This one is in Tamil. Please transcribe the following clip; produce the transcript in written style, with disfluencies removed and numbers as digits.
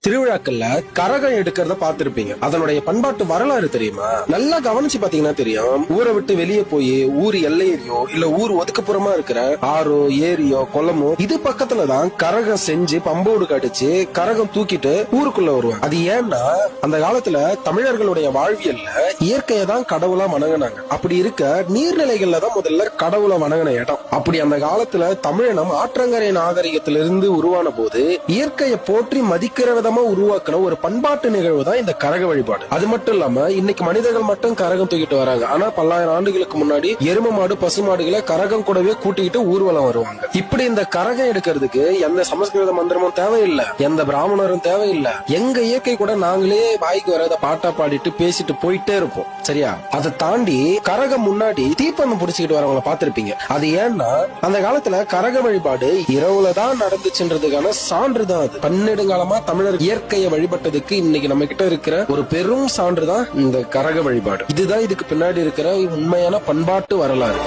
திருவிழாக்கள்ல கரகம் எடுக்கிறத பாத்திருப்பீங்க. அதனுடைய பண்பாட்டு வரலாறு தெரியுமா? நல்லா கவனிச்சு பாத்தீங்கன்னா தெரியும். ஊரை விட்டு வெளியே போய் ஊர் எல்லையோ இல்ல ஊர் ஒதுக்குப்புறமா இருக்கிற ஆறோ ஏரியோ குளமோ இது பக்கத்துலதான் கரகம் செஞ்சு பம்போடு கடிச்சு கரகம் தூக்கிட்டு ஊருக்குள்ள வருவாங்க. அது ஏன்னா அந்த காலத்துல தமிழர்களுடைய வாழ்வியல்ல இயற்கையை தான் கடவுளா வணங்கினாங்க. அப்படி இருக்க நீர்நிலைகள்ல தான் முதல்ல கடவுளை வணங்கின இடம். அப்படி அந்த காலத்துல தமிழினம் ஆற்றங்கரை நாகரிகத்திலிருந்து உருவான போது இயற்கையை போற்றி மதிக்கிற விதமா உருவாக்குற ஒரு பண்பாட்டு நிகழ்வு தான் இந்த கரக வழிபாடு. அது மட்டும் இல்லாம இன்னைக்கு மனிதர்கள் மட்டும் கரகம் தூக்கிட்டு வராங்க. ஆனா பல்லாயிரம் ஆண்டுகளுக்கு முன்னாடி எரும மாடு பசு மாடுகளை கரகம் கூடவே கூட்டிக்கிட்டு ஊர்வலம் வருவாங்க. இப்படி இந்த கரகம் எடுக்கிறதுக்கு எந்த சமஸ்கிருத மந்திரமும் தேவையில்லை, எந்த பிராமணரும் தேவையில்லை. எங்க இயற்கை கூட நாங்களே வாய்க்கு வரத பாட்டா பாடிட்டு பேசிட்டு போயிட்டே இருப்போம். சரியா? அதை தாண்டி கரகம் முன்னாடி தீப்பந்தம் புடிச்சுக்கிட்டு வரவங்களை பாத்திருப்பீங்க. அது ஏன்னா அந்த காலத்துல கரக வழிபாடு இரவுலதான் நடந்துச்சுன்றதுக்கான சான்றுதான் அது. பன்னெடுங்காலமா தமிழர் இயற்கையை வழிபட்டதுக்கு இன்னைக்கு நம்ம கிட்ட இருக்கிற ஒரு பெரும் சான்றுதான் இந்த கரக வழிபாடு. இதுதான் இதுக்கு பின்னாடி இருக்கிற உண்மையான பண்பாட்டு வரலாறு.